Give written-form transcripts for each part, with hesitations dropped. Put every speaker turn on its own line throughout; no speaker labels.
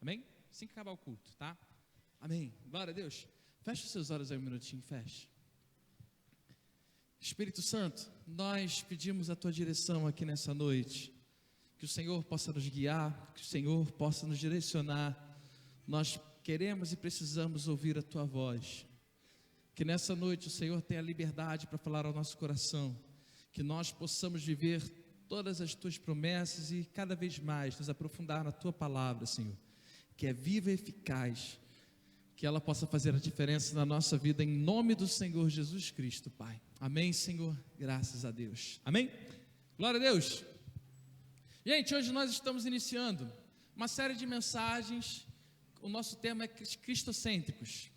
Amém? Assim que acabar o culto, tá? Amém. Glória a Deus. Feche os seus olhos aí um minutinho, feche. Espírito Santo, nós pedimos a tua direção aqui nessa noite. Que o Senhor possa nos guiar, que o Senhor possa nos direcionar. Nós queremos e precisamos ouvir a tua voz. Que nessa noite o Senhor tenha liberdade para falar ao nosso coração. Que nós possamos viver todas as tuas promessas e cada vez mais nos aprofundar na tua palavra, Senhor, que é viva e eficaz, que ela possa fazer a diferença na nossa vida, em nome do Senhor Jesus Cristo, Pai. Amém, Senhor, graças a Deus. Amém? Glória a Deus. Gente, hoje nós estamos iniciando uma série de mensagens. O nosso tema é cristocêntricos.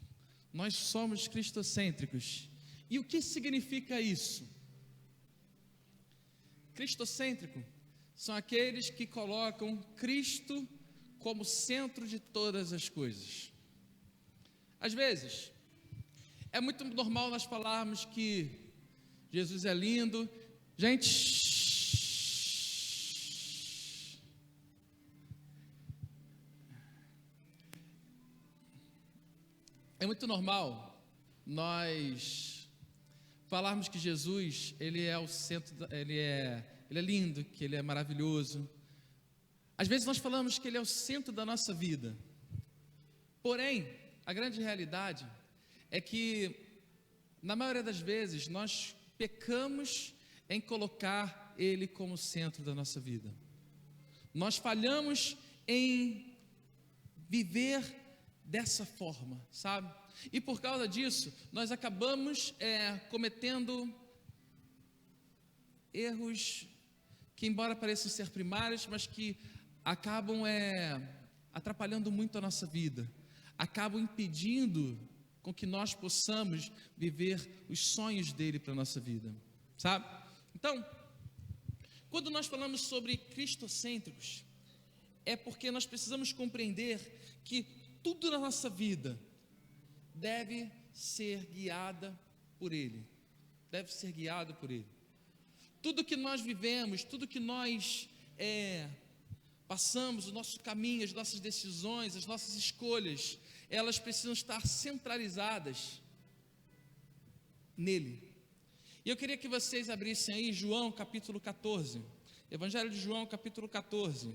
Nós somos cristocêntricos. E o que significa isso? Cristocêntrico são aqueles que colocam Cristo como centro de todas as coisas. Às vezes, é muito normal nós falarmos que Jesus é lindo. Gente, é muito normal nós falarmos que Jesus, ele é o centro, ele é lindo, que ele é maravilhoso. Às vezes nós falamos que ele é o centro da nossa vida. Porém, a grande realidade é que, na maioria das vezes, nós pecamos em colocar ele como centro da nossa vida. Nós falhamos em viver dessa forma, sabe? E por causa disso, nós acabamos cometendo erros que, embora pareçam ser primários, mas que acabam atrapalhando muito a nossa vida, acabam impedindo com que nós possamos viver os sonhos dele para a nossa vida, sabe? Então, quando nós falamos sobre cristocêntricos, é porque nós precisamos compreender que tudo na nossa vida deve ser guiada por ele, deve ser guiado por ele. Tudo que nós vivemos, tudo que nós passamos, o nosso caminho, as nossas decisões, as nossas escolhas, elas precisam estar centralizadas nele. E eu queria que vocês abrissem aí João capítulo 14, Evangelho de João capítulo 14.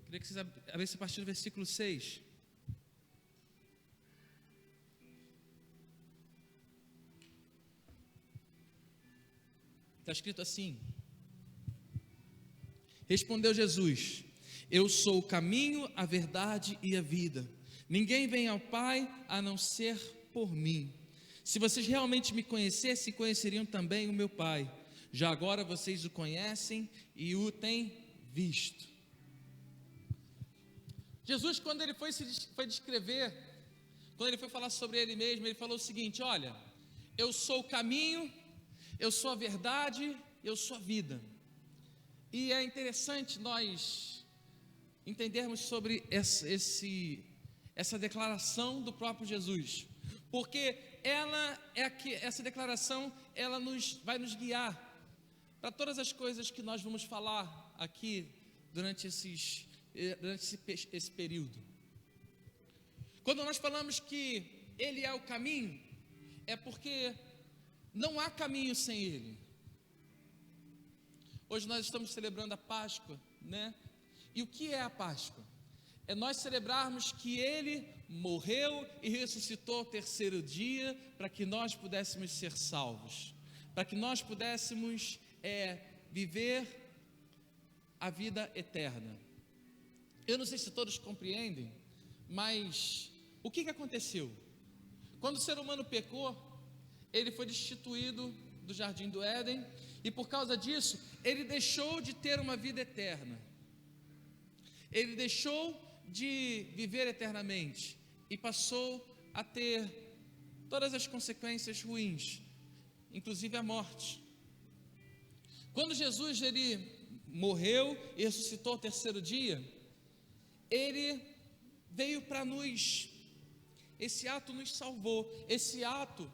Queria que vocês abrissem a partir do versículo 6. Está escrito assim: respondeu Jesus: eu sou o caminho, a verdade e a vida. Ninguém vem ao Pai a não ser por mim. Se vocês realmente me conhecessem, conheceriam também o meu Pai. Já agora vocês o conhecem e o têm visto. Jesus, quando ele foi descrever, quando ele foi falar sobre ele mesmo, ele falou o seguinte: olha, eu sou o caminho, eu sou a verdade, eu sou a vida. E é interessante nós entendermos sobre essa declaração do próprio Jesus, porque essa declaração, ela vai nos guiar para todas as coisas que nós vamos falar aqui durante esse período. Quando nós falamos que ele é o caminho, é porque não há caminho sem ele. Hoje nós estamos celebrando a Páscoa, né? E o que é a Páscoa? É nós celebrarmos que ele morreu e ressuscitou ao terceiro dia para que nós pudéssemos ser salvos, para que nós pudéssemos viver a vida eterna. Eu não sei se todos compreendem, mas o que aconteceu? Quando o ser humano pecou, ele foi destituído do jardim do Éden, e por causa disso, ele deixou de ter uma vida eterna. Ele deixou de viver eternamente e passou a ter todas as consequências ruins, inclusive a morte. Quando Jesus ele morreu e ressuscitou ao terceiro dia, ele veio para esse ato nos salvou, esse ato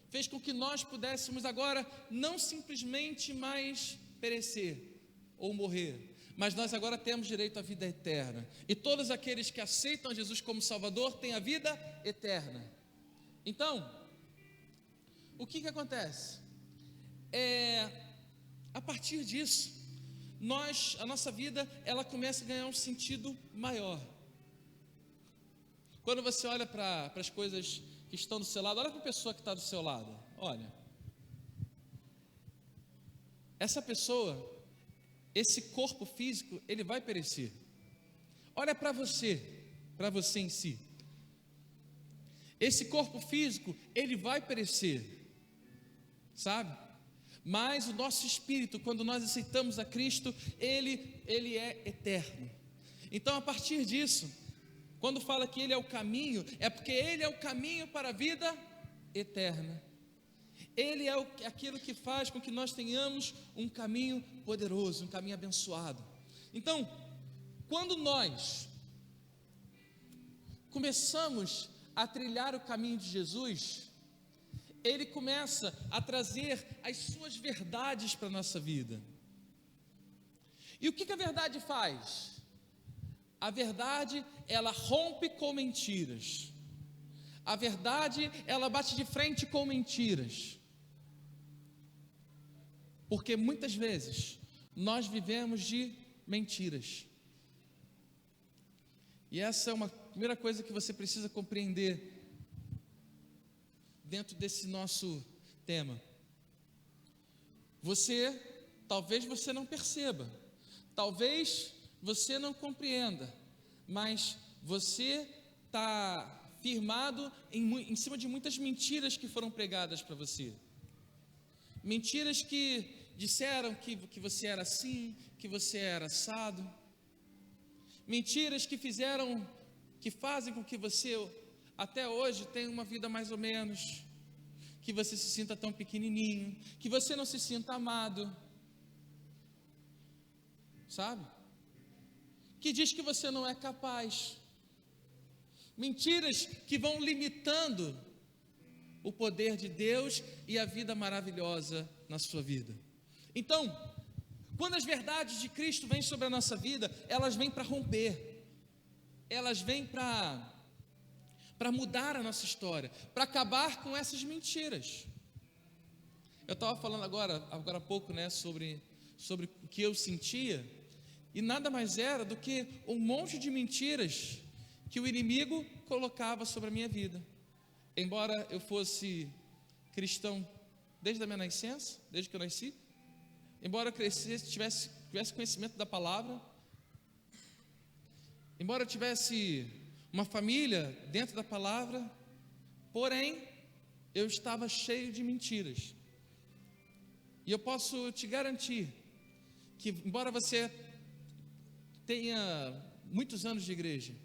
fez com que nós pudéssemos agora não simplesmente mais perecer ou morrer, mas nós agora temos direito à vida eterna. E todos aqueles que aceitam Jesus como Salvador têm a vida eterna. Então, o que acontece? A partir disso, a nossa vida, ela começa a ganhar um sentido maior. Quando você olha para as coisas que estão do seu lado, olha para a pessoa que está do seu lado, olha, essa pessoa, esse corpo físico, ele vai perecer. Olha para você em si, esse corpo físico, ele vai perecer, sabe? Mas o nosso espírito, quando nós aceitamos a Cristo, ele é eterno. Então, a partir disso, quando fala que Ele é o caminho, é porque Ele é o caminho para a vida eterna. Ele é aquilo que faz com que nós tenhamos um caminho poderoso, um caminho abençoado. Então, quando nós começamos a trilhar o caminho de Jesus, Ele começa a trazer as suas verdades para a nossa vida. E o que a verdade faz? A verdade, ela rompe com mentiras. A verdade, ela bate de frente com mentiras. Porque muitas vezes nós vivemos de mentiras. E essa é uma primeira coisa que você precisa compreender dentro desse nosso tema. Talvez você não perceba, talvez você não compreenda, mas você está firmado em cima de muitas mentiras que foram pregadas para você. Mentiras que disseram que você era assim, que você era assado. Mentiras que fazem com que você até hoje tenha uma vida mais ou menos, que você se sinta tão pequenininho, que você não se sinta amado, sabe? Que diz que você não é capaz. Mentiras que vão limitando o poder de Deus e a vida maravilhosa na sua vida. Então, quando as verdades de Cristo vêm sobre a nossa vida, elas vêm para romper, elas vêm para mudar a nossa história, para acabar com essas mentiras. Eu estava falando agora há pouco, né, sobre o que eu sentia, e nada mais era do que um monte de mentiras que o inimigo colocava sobre a minha vida. Embora eu fosse cristão desde a minha nascença, desde que eu nasci, embora eu crescesse, tivesse conhecimento da palavra, embora eu tivesse uma família dentro da palavra, porém, eu estava cheio de mentiras. E eu posso te garantir que, embora você tenha muitos anos de igreja,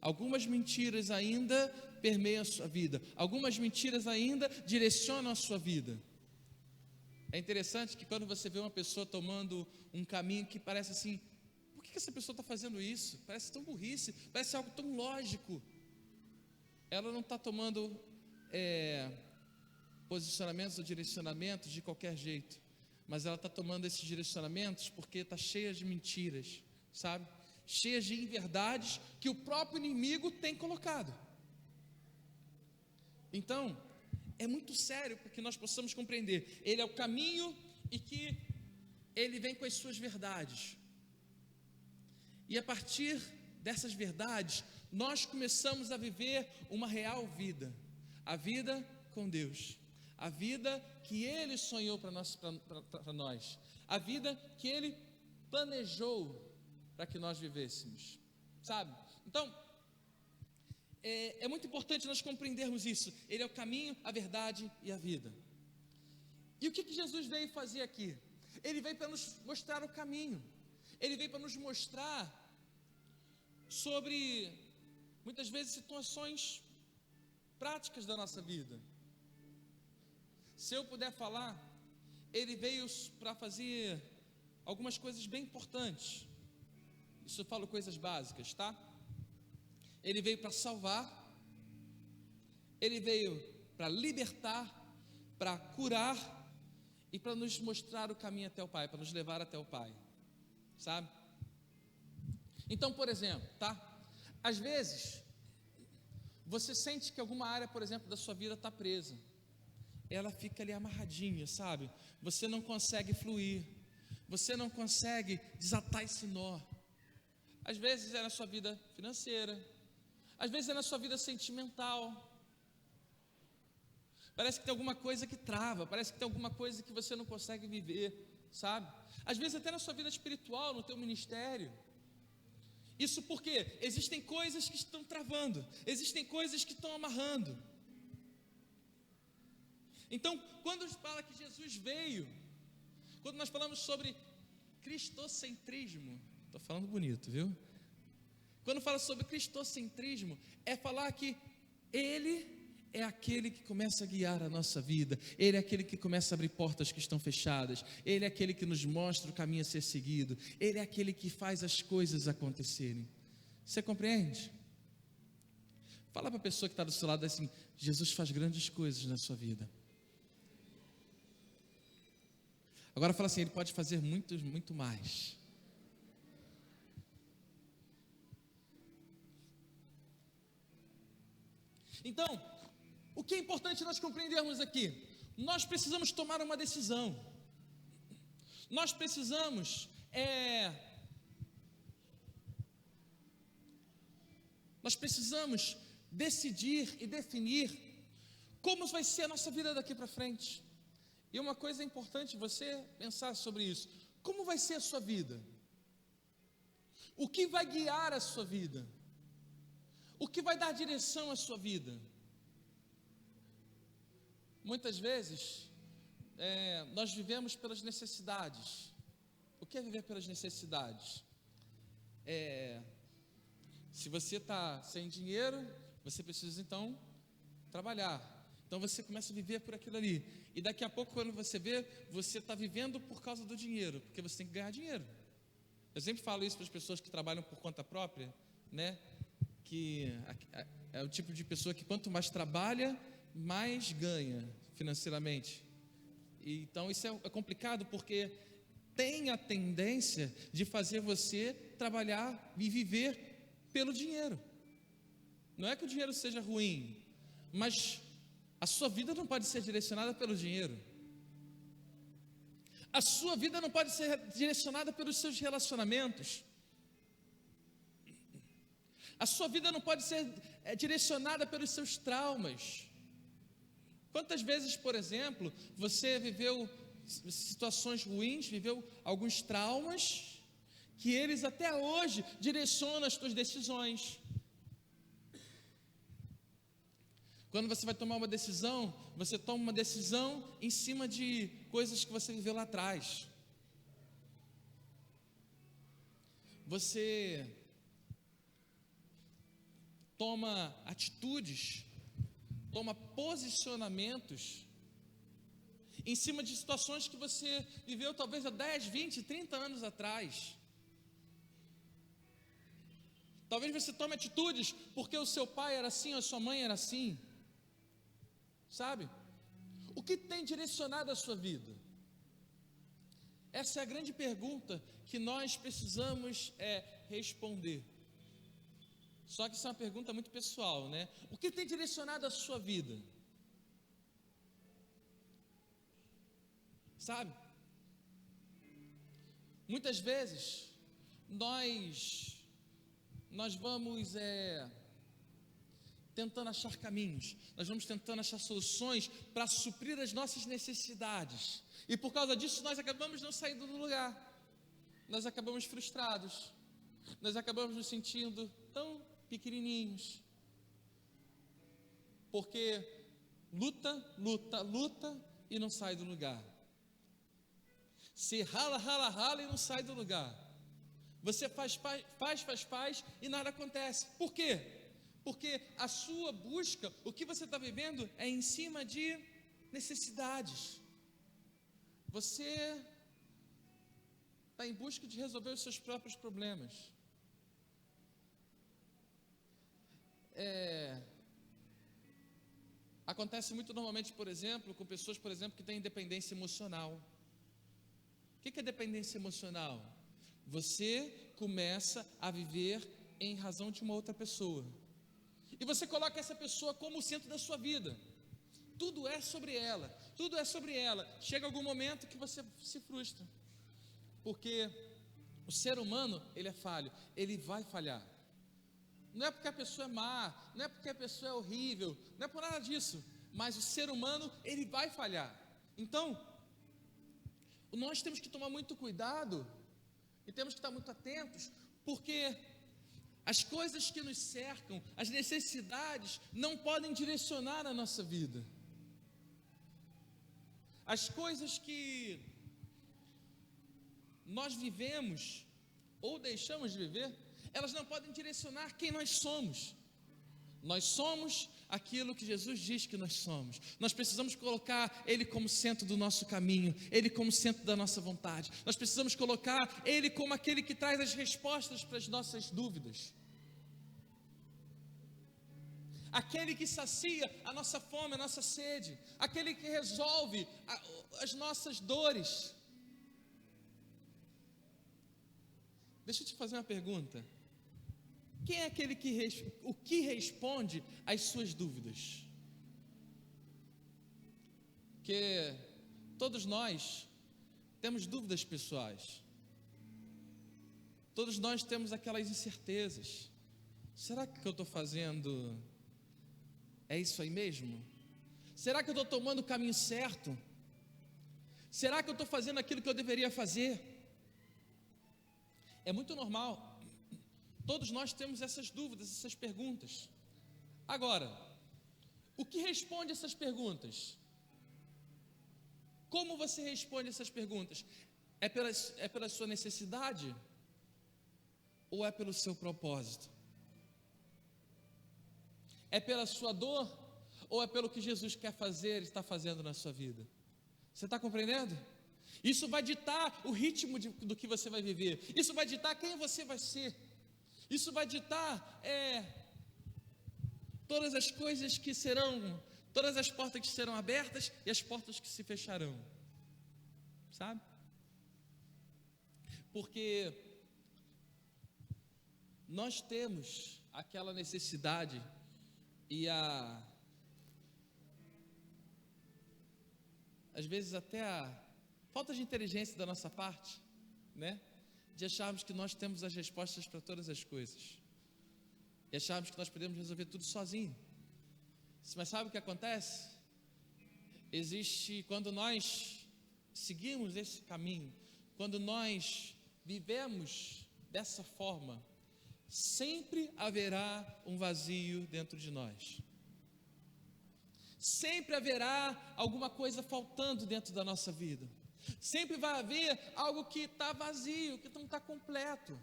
algumas mentiras ainda permeiam a sua vida, algumas mentiras ainda direcionam a sua vida. É interessante que quando você vê uma pessoa tomando um caminho que parece assim, por que essa pessoa está fazendo isso? Parece tão burrice, parece algo tão lógico. Ela não está tomando posicionamentos ou direcionamentos de qualquer jeito, mas ela está tomando esses direcionamentos porque está cheia de mentiras, sabe? Cheias de inverdades que o próprio inimigo tem colocado. Então, é muito sério para que nós possamos compreender. Ele é o caminho e que Ele vem com as suas verdades. E a partir dessas verdades, nós começamos a viver uma real vida. A vida com Deus. A vida que Ele sonhou para nós. A vida que Ele planejou para que nós vivêssemos. Sabe? Então, é muito importante nós compreendermos isso. Ele é o caminho, a verdade e a vida. E o que Jesus veio fazer aqui? Ele veio para nos mostrar o caminho. Ele veio para nos mostrar sobre, muitas vezes, situações práticas da nossa vida. Se eu puder falar, Ele veio para fazer algumas coisas bem importantes. Isso eu falo coisas básicas, tá? Ele veio para salvar, Ele veio para libertar, para curar e para nos mostrar o caminho até o Pai, para nos levar até o Pai, sabe? Então, por exemplo, tá? Às vezes, você sente que alguma área, por exemplo, da sua vida está presa, ela fica ali amarradinha, sabe? Você não consegue fluir, você não consegue desatar esse nó. Às vezes é na sua vida financeira, às vezes é na sua vida sentimental. Parece que tem alguma coisa que trava, parece que tem alguma coisa que você não consegue viver, sabe? Às vezes até na sua vida espiritual, no teu ministério. Isso porque existem coisas que estão travando, existem coisas que estão amarrando. Então, quando fala que Jesus veio, quando nós falamos sobre cristocentrismo, estou falando bonito, viu? Quando fala sobre cristocentrismo, é falar que Ele é aquele que começa a guiar a nossa vida, Ele é aquele que começa a abrir portas que estão fechadas, Ele é aquele que nos mostra o caminho a ser seguido, Ele é aquele que faz as coisas acontecerem. Você compreende? Fala para a pessoa que está do seu lado assim: Jesus faz grandes coisas na sua vida. Agora fala assim: Ele pode fazer muito mais. Então, o que é importante nós compreendermos aqui? Nós precisamos tomar uma decisão. Nós precisamos decidir e definir como vai ser a nossa vida daqui para frente. E uma coisa importante você pensar sobre isso: como vai ser a sua vida? O que vai guiar a sua vida? O que vai dar direção à sua vida? Muitas vezes, nós vivemos pelas necessidades. O que é viver pelas necessidades? Se você está sem dinheiro, você precisa então trabalhar. Então você começa a viver por aquilo ali. E daqui a pouco, quando você vê, você está vivendo por causa do dinheiro, porque você tem que ganhar dinheiro. Eu sempre falo isso para as pessoas que trabalham por conta própria, né? Que é o tipo de pessoa que quanto mais trabalha, mais ganha financeiramente. E, então isso é complicado, porque tem a tendência de fazer você trabalhar e viver pelo dinheiro. Não é que o dinheiro seja ruim, mas a sua vida não pode ser direcionada pelo dinheiro. A sua vida não pode ser direcionada pelos seus relacionamentos. A sua vida não pode ser direcionada pelos seus traumas. Quantas vezes, por exemplo, você viveu situações ruins, viveu alguns traumas, que eles até hoje direcionam as suas decisões. Quando você vai tomar uma decisão, você toma uma decisão em cima de coisas que você viveu lá atrás. Você toma atitudes, toma posicionamentos em cima de situações que você viveu talvez há 10, 20, 30 anos atrás. Talvez você tome atitudes porque o seu pai era assim, ou a sua mãe era assim. Sabe? O que tem direcionado a sua vida? Essa é a grande pergunta que nós precisamos responder. Só que isso é uma pergunta muito pessoal, né? O que tem direcionado a sua vida? Sabe? Muitas vezes nós vamos tentando achar caminhos, nós vamos tentando achar soluções para suprir as nossas necessidades, e por causa disso nós acabamos não saindo do lugar, nós acabamos frustrados, nós acabamos nos sentindo tão pequenininhos, porque luta e não sai do lugar. Você rala e não sai do lugar. Você faz e nada acontece. Por quê? Porque a sua busca, o que você está vivendo é em cima de necessidades. Você está em busca de resolver os seus próprios problemas. Acontece muito normalmente, por exemplo, com pessoas, por exemplo, que têm dependência emocional. O que é dependência emocional? Você começa a viver em razão de uma outra pessoa. E você coloca essa pessoa como o centro da sua vida. Tudo é sobre ela, tudo é sobre ela. Chega algum momento que você se frustra. Porque o ser humano, ele é falho, ele vai falhar. Não é porque a pessoa é má, não é porque a pessoa é horrível, não é por nada disso. Mas o ser humano, ele vai falhar. Então, nós temos que tomar muito cuidado e temos que estar muito atentos, porque as coisas que nos cercam, as necessidades, não podem direcionar a nossa vida. As coisas que nós vivemos ou deixamos de viver, elas não podem direcionar quem nós somos. Nós somos aquilo que Jesus diz que nós somos. Nós precisamos colocar Ele como centro do nosso caminho, Ele como centro da nossa vontade. Nós precisamos colocar Ele como aquele que traz as respostas para as nossas dúvidas. Aquele que sacia a nossa fome, a nossa sede. Aquele que resolve as nossas dores. Deixa eu te fazer uma pergunta. Quem é aquele que responde às suas dúvidas? Porque todos nós temos dúvidas pessoais. Todos nós temos aquelas incertezas. Será que o que eu estou fazendo é isso aí mesmo? Será que eu estou tomando o caminho certo? Será que eu estou fazendo aquilo que eu deveria fazer? É muito normal. Todos nós temos essas dúvidas, essas perguntas. Agora, o que responde essas perguntas? Como você responde essas perguntas? É pela sua necessidade? Ou é pelo seu propósito? É pela sua dor? Ou é pelo que Jesus quer fazer e está fazendo na sua vida? Você está compreendendo? Isso vai ditar o ritmo do que você vai viver. Isso vai ditar quem você vai ser. Isso vai ditar todas as coisas que serão, todas as portas que serão abertas e as portas que se fecharão. Sabe? Porque nós temos aquela necessidade e às vezes até a falta de inteligência da nossa parte, né? De acharmos que nós temos as respostas para todas as coisas. E acharmos que nós podemos resolver tudo sozinho. Mas sabe o que acontece? Quando nós seguimos esse caminho, quando nós vivemos dessa forma, sempre haverá um vazio dentro de nós. Sempre haverá alguma coisa faltando dentro da nossa vida. Sempre vai haver algo que está vazio, que não está completo.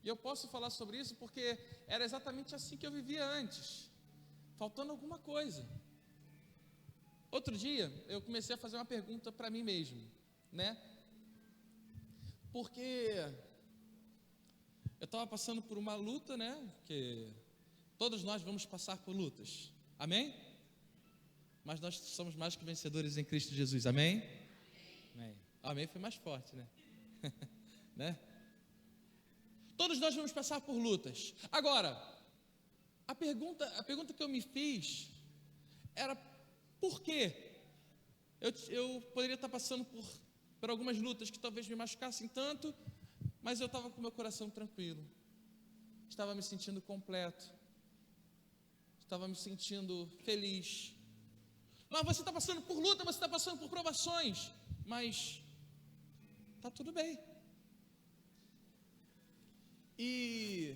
E eu posso falar sobre isso porque era exatamente assim que eu vivia antes, faltando alguma coisa. Outro dia, eu comecei a fazer uma pergunta para mim mesmo, né? Porque eu estava passando por uma luta, né? Que todos nós vamos passar por lutas, amém? Mas nós somos mais que vencedores em Cristo Jesus, amém? Amém, amém foi mais forte, né? Né? Todos nós vamos passar por lutas. Agora, a pergunta que eu me fiz era: por quê? Eu poderia estar passando por algumas lutas que talvez me machucassem tanto, mas eu estava com meu coração tranquilo, estava me sentindo completo, estava me sentindo feliz. Mas você está passando por luta, você está passando por provações, mas está tudo bem. E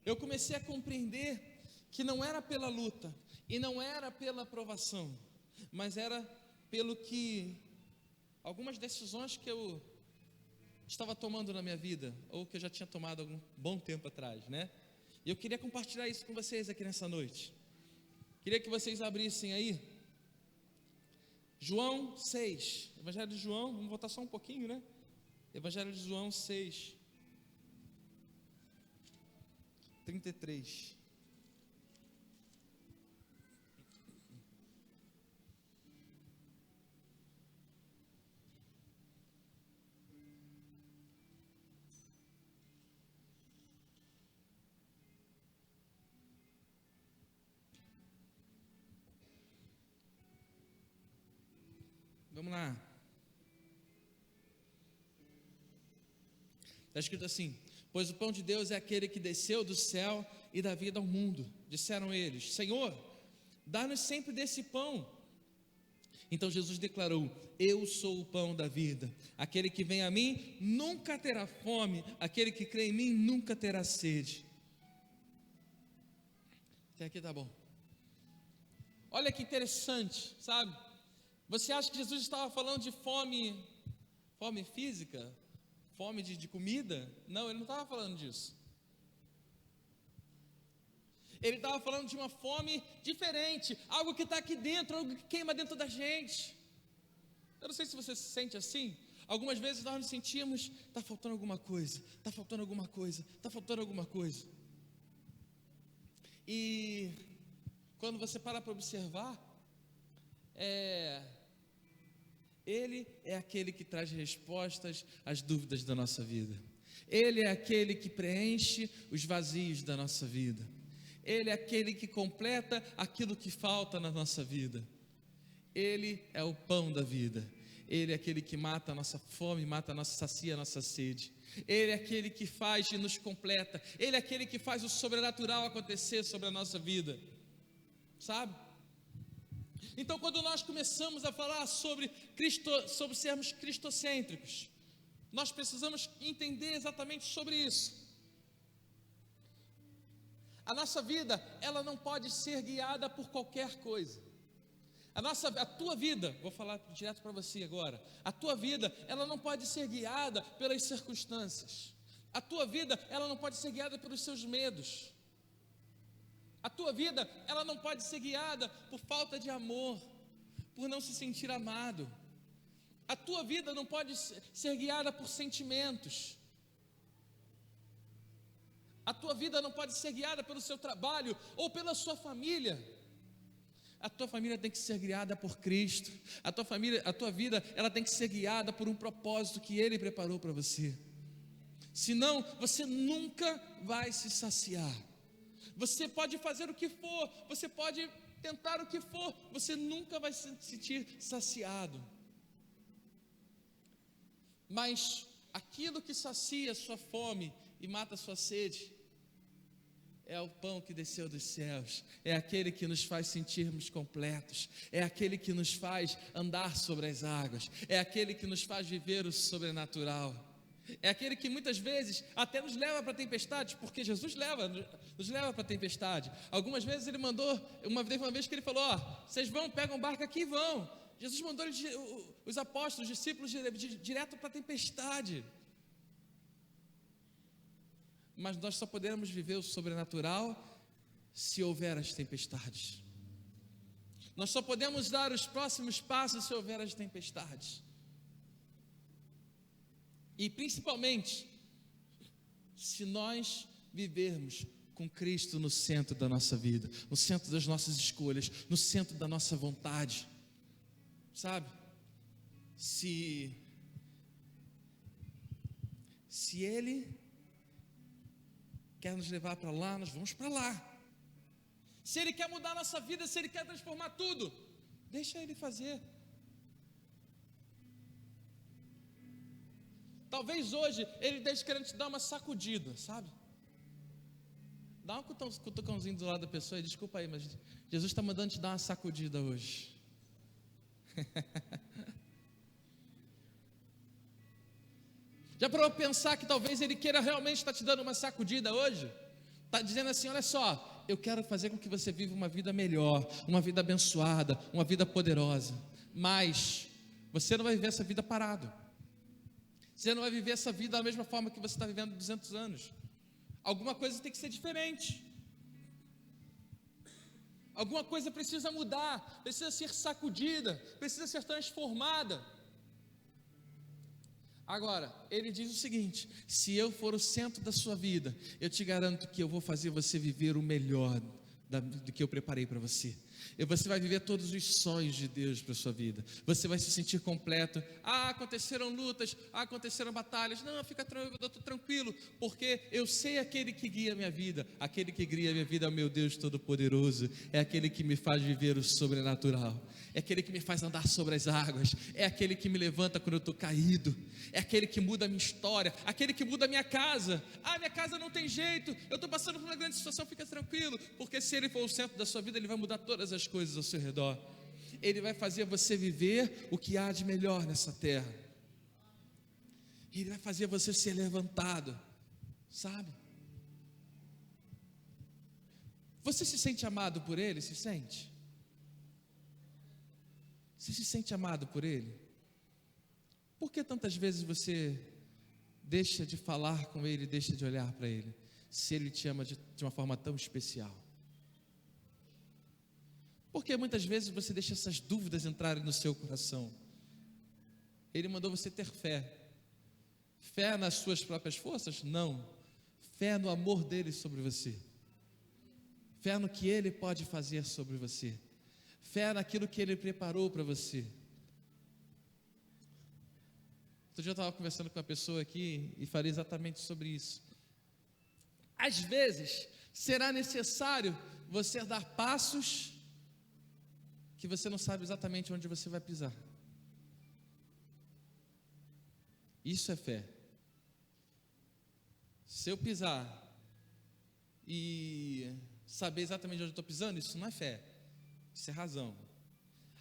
eu comecei a compreender que não era pela luta e não era pela provação, mas era pelo que algumas decisões que eu estava tomando na minha vida, ou que eu já tinha tomado algum bom tempo atrás, né? E eu queria compartilhar isso com vocês aqui nessa noite. Queria que vocês abrissem aí João 6, Evangelho de João, vamos voltar só um pouquinho, né? Evangelho de João 6. 33. Vamos lá. Está escrito assim: pois o pão de Deus é aquele que desceu do céu e dá vida ao mundo. Disseram eles: Senhor, dá-nos sempre desse pão. Então Jesus declarou: eu sou o pão da vida. Aquele que vem a mim nunca terá fome. Aquele que crê em mim nunca terá sede. Até aqui tá bom. Olha que interessante, sabe? Você acha que Jesus estava falando de fome física? Fome de comida? Não, ele não estava falando disso. Ele estava falando de uma fome diferente, algo que está aqui dentro, algo que queima dentro da gente. Eu não sei se você se sente assim. Algumas vezes nós nos sentimos, está faltando alguma coisa, está faltando alguma coisa, está faltando alguma coisa. E quando você para observar, Ele é aquele que traz respostas às dúvidas da nossa vida. Ele é aquele que preenche os vazios da nossa vida. Ele é aquele que completa aquilo que falta na nossa vida. Ele é o pão da vida. Ele é aquele que mata a nossa fome, sacia a nossa sede. Ele é aquele que faz e nos completa. Ele é aquele que faz o sobrenatural acontecer sobre a nossa vida. Sabe? Então, quando nós começamos a falar sobre sermos cristocêntricos, nós precisamos entender exatamente sobre isso. A nossa vida, ela não pode ser guiada por qualquer coisa. A tua vida, vou falar direto para você agora. A tua vida, ela não pode ser guiada pelas circunstâncias. A tua vida, ela não pode ser guiada pelos seus medos. A tua vida, ela não pode ser guiada por falta de amor, por não se sentir amado. A tua vida não pode ser guiada por sentimentos. A tua vida não pode ser guiada pelo seu trabalho ou pela sua família. A tua família tem que ser guiada por Cristo. A tua vida, ela tem que ser guiada por um propósito que Ele preparou para você. Senão, você nunca vai se saciar. Você pode fazer o que for, você pode tentar o que for, você nunca vai se sentir saciado. Mas aquilo que sacia a sua fome e mata a sua sede é o pão que desceu dos céus, é aquele que nos faz sentirmos completos, é aquele que nos faz andar sobre as águas, é aquele que nos faz viver o sobrenatural. É aquele que muitas vezes até nos leva para tempestades, porque Jesus nos leva para a tempestade. Algumas vezes Ele mandou, uma vez que Ele falou: vocês pegam barco aqui e vão. Jesus mandou os apóstolos, os discípulos direto para a tempestade. Mas nós só podemos viver o sobrenatural se houver as tempestades. Nós só podemos dar os próximos passos se houver as tempestades. E principalmente, se nós vivermos com Cristo no centro da nossa vida, no centro das nossas escolhas, no centro da nossa vontade, sabe? Se Ele quer nos levar para lá, nós vamos para lá. Se Ele quer mudar a nossa vida, se Ele quer transformar tudo, deixa Ele fazer. Talvez hoje Ele esteja querendo te dar uma sacudida, sabe? Dá um cutucãozinho do lado da pessoa e desculpa aí, mas Jesus está mandando te dar uma sacudida hoje. Já parou para pensar que talvez Ele queira realmente estar te dando uma sacudida hoje? Está dizendo assim: olha só, eu quero fazer com que você viva uma vida melhor, uma vida abençoada, uma vida poderosa. Mas você não vai viver essa vida parado. Você não vai viver essa vida da mesma forma que você está vivendo 200 anos. Alguma coisa tem que ser diferente. Alguma coisa precisa mudar, precisa ser sacudida, precisa ser transformada. Agora, ele diz o seguinte: se eu for o centro da sua vida, eu te garanto que eu vou fazer você viver o melhor do que eu preparei para você. Você vai viver todos os sonhos de Deus para a sua vida. Você vai se sentir completo. Aconteceram lutas, aconteceram batalhas. Não, fica tranquilo, eu estou tranquilo, porque eu sei aquele que guia a minha vida. Aquele que guia a minha vida é o meu Deus Todo-Poderoso. É aquele que me faz viver o sobrenatural. É aquele que me faz andar sobre as águas. É aquele que me levanta quando eu estou caído. É aquele que muda a minha história. Aquele que muda a minha casa. Minha casa não tem jeito. Eu estou passando por uma grande situação, fica tranquilo, porque se Ele for o centro da sua vida, Ele vai mudar todas as coisas ao seu redor. Ele vai fazer você viver o que há de melhor nessa terra. Ele vai fazer você ser levantado, sabe? Você se sente amado por Ele? Se sente? Você se sente amado por Ele? Por que tantas vezes você deixa de falar com Ele, deixa de olhar para Ele, se Ele te ama de uma forma tão especial? Porque muitas vezes você deixa essas dúvidas entrarem no seu coração. Ele mandou você ter fé. Fé nas suas próprias forças? Não. Fé no amor dele sobre você. Fé no que Ele pode fazer sobre você. Fé naquilo que Ele preparou para você. Outro dia eu estava conversando com uma pessoa aqui e falei exatamente sobre isso. Às vezes, será necessário você dar passos que você não sabe exatamente onde você vai pisar. Isso é fé. Se eu pisar e saber exatamente onde eu estou pisando, isso não é fé, isso é razão.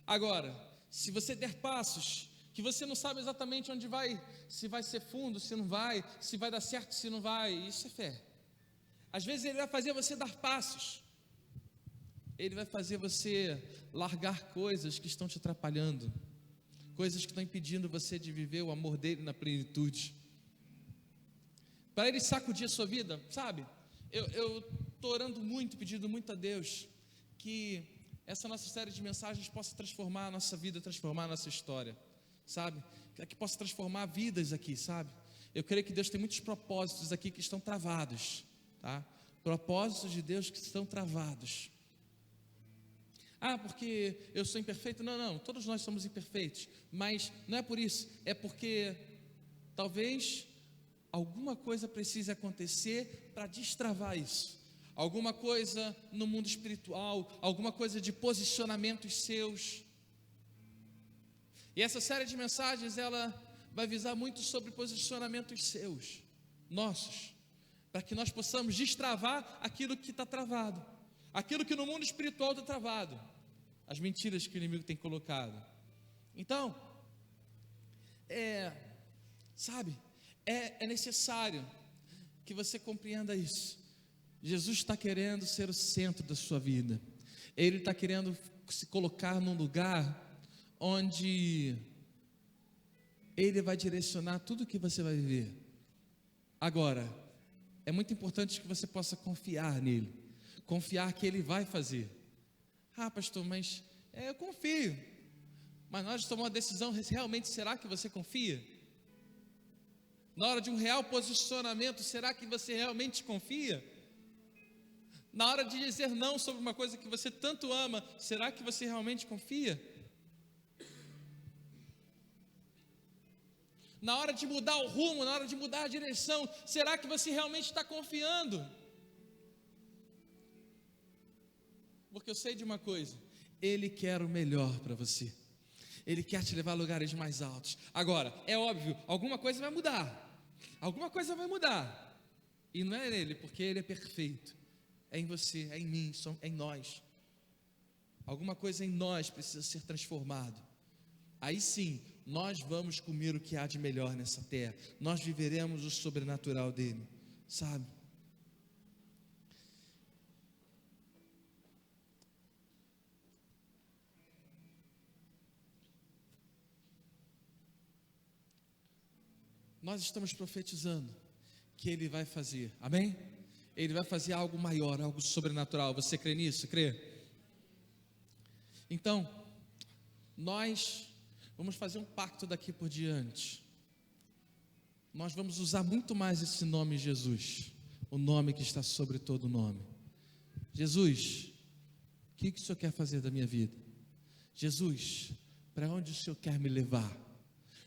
Agora, se você der passos que você não sabe exatamente onde vai, se vai ser fundo, se não vai, se vai dar certo, se não vai, isso é fé. Às vezes Ele vai fazer você dar passos. Ele vai fazer você largar coisas que estão te atrapalhando, coisas que estão impedindo você de viver o amor dele na plenitude. Para Ele sacudir a sua vida, sabe? Eu estou orando muito, pedindo muito a Deus que essa nossa série de mensagens possa transformar a nossa vida, transformar a nossa história, sabe? Que possa transformar vidas aqui, sabe? Eu creio que Deus tem muitos propósitos aqui que estão travados, tá? Propósitos de Deus que estão travados. Porque eu sou imperfeito? Não, todos nós somos imperfeitos, mas não é por isso, é porque talvez alguma coisa precise acontecer para destravar isso, alguma coisa no mundo espiritual, alguma coisa de posicionamentos seus. E essa série de mensagens, ela vai visar muito sobre posicionamentos seus, nossos, para que nós possamos destravar aquilo que está travado, aquilo que no mundo espiritual está travado, as mentiras que o inimigo tem colocado. Então, sabe, é necessário que você compreenda isso. Jesus está querendo ser o centro da sua vida. Ele está querendo se colocar num lugar onde Ele vai direcionar tudo que você vai viver. Agora, é muito importante que você possa confiar nele, confiar que Ele vai fazer. Pastor, mas eu confio. Mas na hora de tomar uma decisão, realmente será que você confia? Na hora de um real posicionamento, será que você realmente confia? Na hora de dizer não sobre uma coisa que você tanto ama, será que você realmente confia? Na hora de mudar o rumo, na hora de mudar a direção, será que você realmente está confiando? Porque eu sei de uma coisa, Ele quer o melhor para você. Ele quer te levar a lugares mais altos. Agora, é óbvio, alguma coisa vai mudar. Alguma coisa vai mudar. E não é nele, porque Ele é perfeito. É em você, é em mim, é em nós. Alguma coisa em nós precisa ser transformado. Aí sim, nós vamos comer o que há de melhor nessa terra. Nós viveremos o sobrenatural dele, sabe? Nós estamos profetizando que Ele vai fazer, amém? Ele vai fazer algo maior, algo sobrenatural. Você crê nisso? Crê? Então, nós vamos fazer um pacto daqui por diante. nós vamos usar muito mais esse nome Jesus, o nome que está sobre todo nome. Jesus, o que o Senhor quer fazer da minha vida? Jesus, para onde o Senhor quer me levar?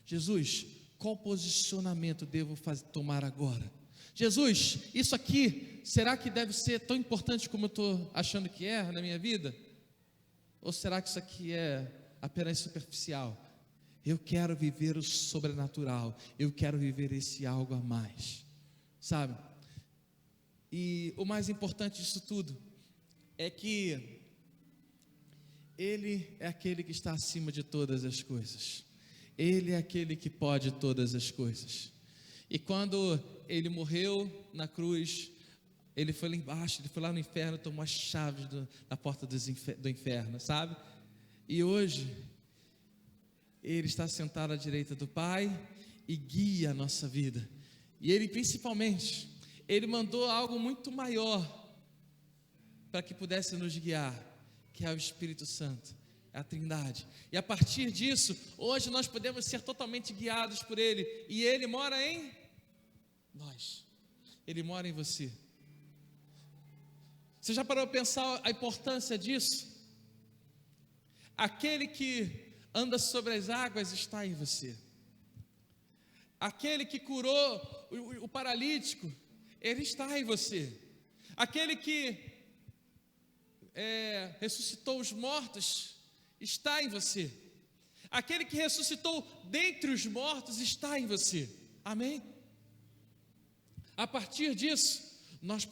Jesus, qual posicionamento devo tomar agora? Jesus, isso aqui, será que deve ser tão importante como eu estou achando que é na minha vida? Ou será que isso aqui é apenas superficial? Eu quero viver o sobrenatural, eu quero viver esse algo a mais, sabe? E o mais importante disso tudo é que Ele é aquele que está acima de todas as coisas, Ele é aquele que pode todas as coisas. E quando Ele morreu na cruz, Ele foi lá embaixo, Ele foi lá no inferno, tomou as chaves da porta do inferno, sabe? E hoje Ele está sentado à direita do Pai e guia a nossa vida. E Ele principalmente, Ele mandou algo muito maior para que pudesse nos guiar, que é o Espírito Santo, é a Trindade. E a partir disso, hoje nós podemos ser totalmente guiados por Ele. E Ele mora em nós, Ele mora em você. Você já parou para pensar a importância disso? Aquele que anda sobre as águas está em você. Aquele que curou o paralítico, ele está em você. Aquele que ressuscitou os mortos, está em você. Aquele que ressuscitou dentre os mortos, está em você. Amém? A partir disso, nós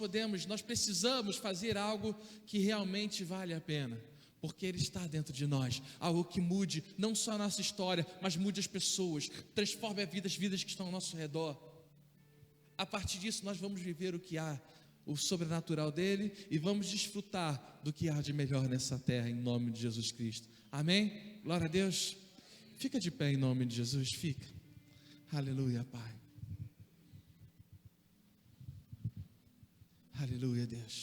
precisamos fazer algo que realmente vale a pena. Porque Ele está dentro de nós, algo que mude não só a nossa história, mas mude as pessoas, transforme as vidas que estão ao nosso redor. A partir disso nós vamos viver o que há, o sobrenatural dEle, e vamos desfrutar do que há de melhor nessa terra, em nome de Jesus Cristo. Amém? Glória a Deus. Fica de pé em nome de Jesus, fica. Aleluia, Pai. Aleluia, Deus.